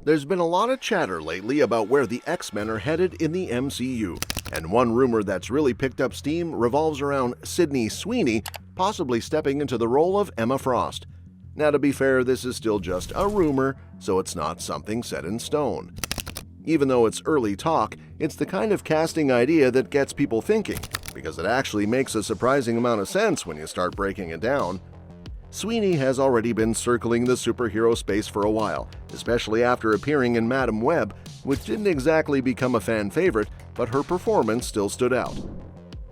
There's been a lot of chatter lately about where the X-Men are headed in the MCU, and one rumor that's really picked up steam revolves around Sydney Sweeney possibly stepping into the role of Emmafrost. Now, to be fair, this is still just a rumor, so it's not something set in stone. Even though it's early talk, it's the kind of casting idea that gets people thinking, because it actually makes a surprising amount of sense when you start breaking it down. Sweeney has already been circling the superhero space for a while, especially after appearing in Madam Web, which didn't exactly become a fan favorite, but her performance still stood out.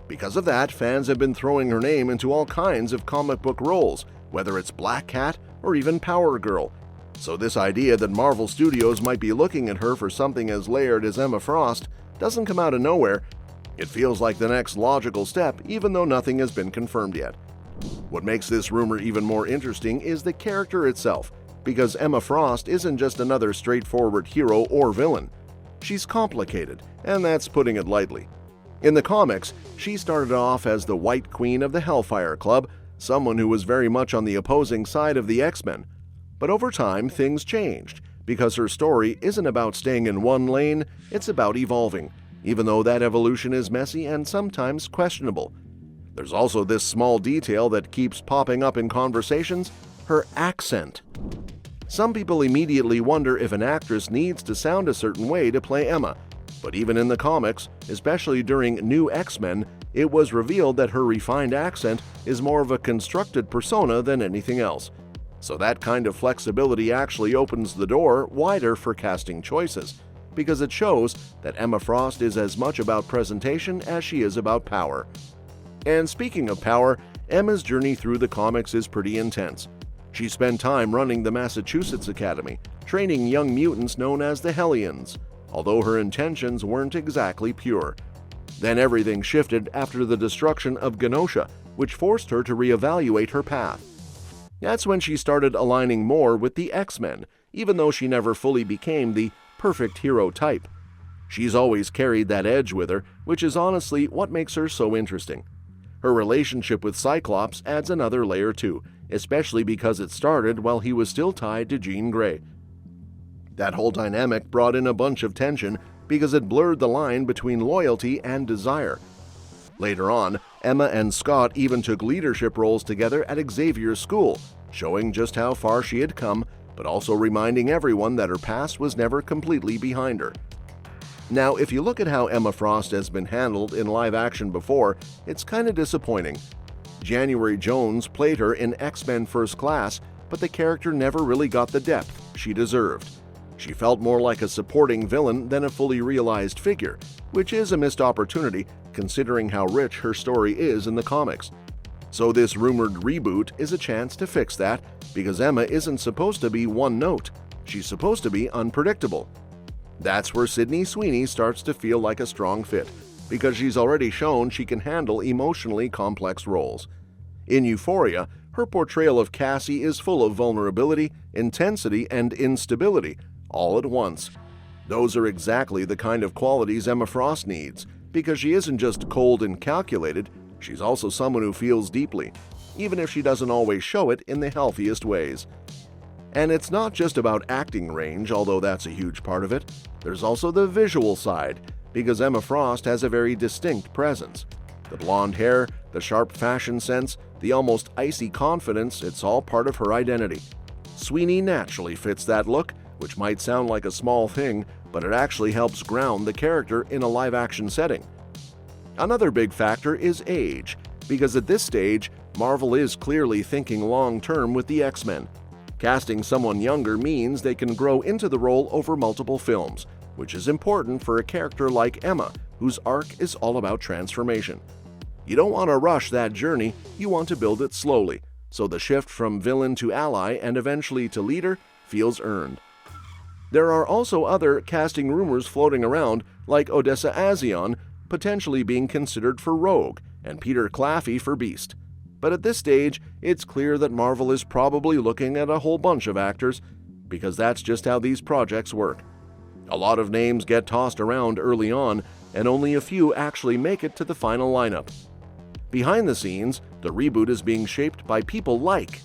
Because of that, fans have been throwing her name into all kinds of comic book roles, whether it's Black Cat or even Power Girl. So this idea that Marvel Studios might be looking at her for something as layered as Emmafrost doesn't come out of nowhere. It feels like the next logical step, even though nothing has been confirmed yet. What makes this rumor even more interesting is the character itself, because Emmafrost isn't just another straightforward hero or villain. She's complicated, and that's putting it lightly. In the comics, she started off as the White Queen of the Hellfire Club, someone who was very much on the opposing side of the X-Men. But over time, things changed, because her story isn't about staying in one lane, it's about evolving, even though that evolution is messy and sometimes questionable. There's also this small detail that keeps popping up in conversations: her accent. Some people immediately wonder if an actress needs to sound a certain way to play Emma, but even in the comics, especially during New X-Men, it was revealed that her refined accent is more of a constructed persona than anything else. So that kind of flexibility actually opens the door wider for casting choices, because it shows that Emmafrost is as much about presentation as she is about power. And speaking of power, Emma's journey through the comics is pretty intense. She spent time running the Massachusetts Academy, training young mutants known as the Hellions, although her intentions weren't exactly pure. Then everything shifted after the destruction of Genosha, which forced her to reevaluate her path. That's when she started aligning more with the X-Men, even though she never fully became the perfect hero type. She's always carried that edge with her, which is honestly what makes her so interesting. Her relationship with Cyclops adds another layer too, especially because it started while he was still tied to Jean Grey. That whole dynamic brought in a bunch of tension because it blurred the line between loyalty and desire. Later on, Emma and Scott even took leadership roles together at Xavier's school, showing just how far she had come, but also reminding everyone that her past was never completely behind her. Now, if you look at how Emmafrost has been handled in live action before, it's kinda disappointing. January Jones played her in X-Men First Class, but the character never really got the depth she deserved. She felt more like a supporting villain than a fully realized figure, which is a missed opportunity considering how rich her story is in the comics. So this rumored reboot is a chance to fix that, because Emma isn't supposed to be one note. She's supposed to be unpredictable. That's where Sydney Sweeney starts to feel like a strong fit, because she's already shown she can handle emotionally complex roles. In Euphoria, her portrayal of Cassie is full of vulnerability, intensity, and instability, all at once. Those are exactly the kind of qualities Emmafrost needs, because she isn't just cold and calculated, she's also someone who feels deeply, even if she doesn't always show it in the healthiest ways. And it's not just about acting range, although that's a huge part of it. There's also the visual side, because Emmafrost has a very distinct presence. The blonde hair, the sharp fashion sense, the almost icy confidence, it's all part of her identity. Sweeney naturally fits that look, which might sound like a small thing, but it actually helps ground the character in a live-action setting. Another big factor is age, because at this stage, Marvel is clearly thinking long-term with the X-Men. Casting someone younger means they can grow into the role over multiple films, which is important for a character like Emma, whose arc is all about transformation. You don't want to rush that journey, you want to build it slowly, so the shift from villain to ally and eventually to leader feels earned. There are also other casting rumors floating around, like Odessa Azion potentially being considered for Rogue and Peter Claffey for Beast. But at this stage, it's clear that Marvel is probably looking at a whole bunch of actors, because that's just how these projects work. A lot of names get tossed around early on, and only a few actually make it to the final lineup. Behind the scenes, the reboot is being shaped by people like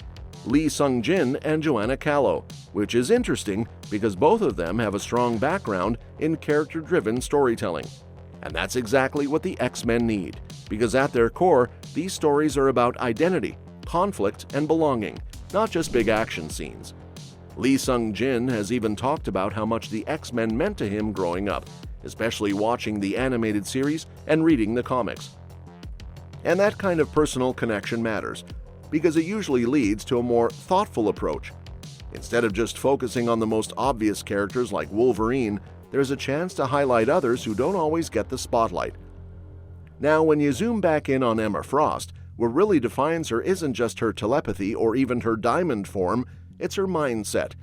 Lee Sung-jin and Joanna Callow, which is interesting because both of them have a strong background in character-driven storytelling. And that's exactly what the X-Men need, because at their core, these stories are about identity, conflict, and belonging, not just big action scenes. Lee Sung-jin has even talked about how much the X-Men meant to him growing up, especially watching the animated series and reading the comics. And that kind of personal connection matters, because it usually leads to a more thoughtful approach. Instead of just focusing on the most obvious characters like Wolverine, there's a chance to highlight others who don't always get the spotlight. Now, when you zoom back in on Emmafrost, what really defines her isn't just her telepathy or even her diamond form, it's her mindset.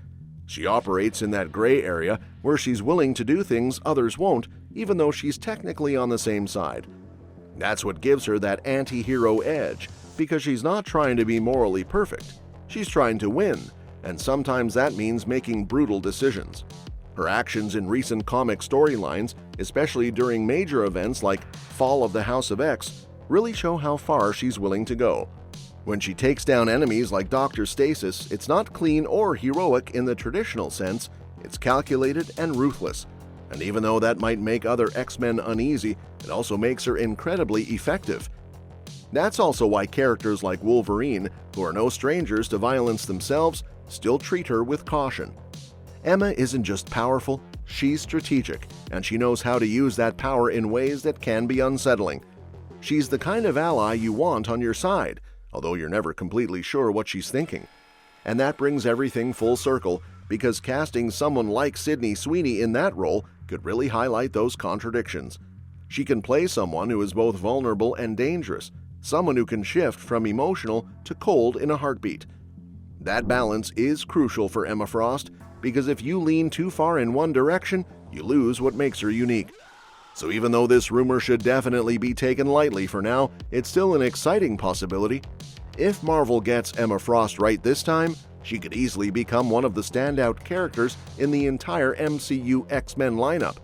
She operates in that gray area where she's willing to do things others won't, even though she's technically on the same side. That's what gives her that anti-hero edge, because she's not trying to be morally perfect. She's trying to win, and sometimes that means making brutal decisions. Her actions in recent comic storylines, especially during major events like Fall of the House of X, really show how far she's willing to go. When she takes down enemies like Dr. Stasis, it's not clean or heroic in the traditional sense, it's calculated and ruthless. And even though that might make other X-Men uneasy, it also makes her incredibly effective. That's also why characters like Wolverine, who are no strangers to violence themselves, still treat her with caution. Emma isn't just powerful, she's strategic, and she knows how to use that power in ways that can be unsettling. She's the kind of ally you want on your side, although you're never completely sure what she's thinking. And that brings everything full circle, because casting someone like Sydney Sweeney in that role could really highlight those contradictions. She can play someone who is both vulnerable and dangerous, someone who can shift from emotional to cold in a heartbeat. That balance is crucial for Emmafrost, because if you lean too far in one direction, you lose what makes her unique. So even though this rumor should definitely be taken lightly for now, it's still an exciting possibility. If Marvel gets Emmafrost right this time, she could easily become one of the standout characters in the entire MCU X-Men lineup.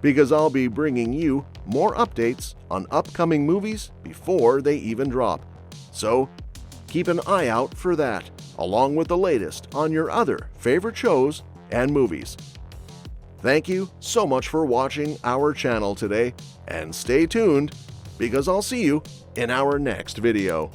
Because I'll be bringing you more updates on upcoming movies before they even drop. So, keep an eye out for that, along with the latest on your other favorite shows and movies. Thank you so much for watching our channel today, and stay tuned, because I'll see you in our next video.